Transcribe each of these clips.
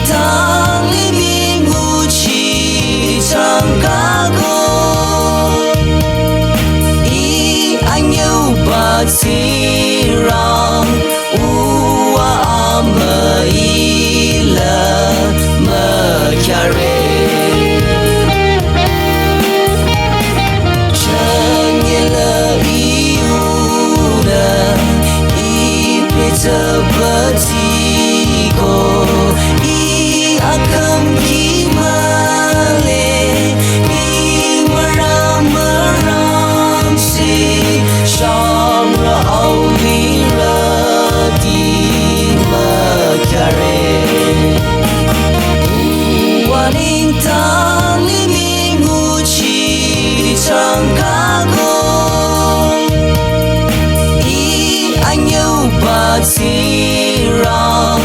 当黎明雾气长嘎过，一安有把气让乌阿么伊了么卡瑞。Sepertiku ia akan kembali meram si syamra aulira di makare wanita liming uci di cangkaku i anyo bati让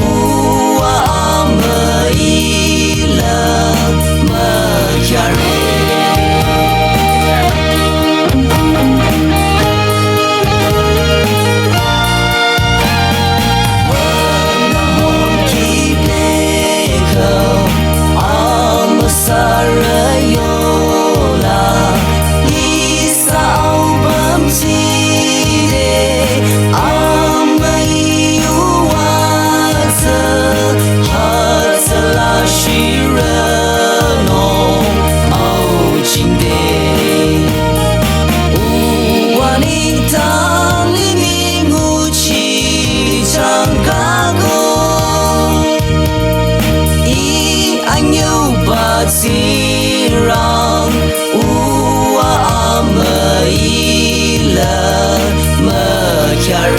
乌阿么伊了么卡瑞。Chicago, ，一安有把气让乌阿么伊了么卡瑞。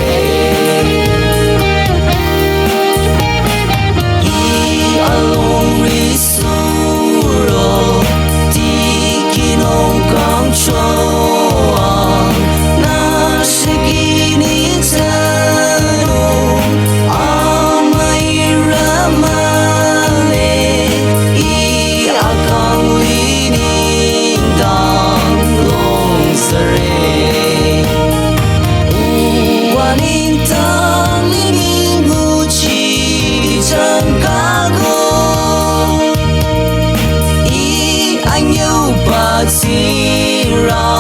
Chicago, 一安有把气让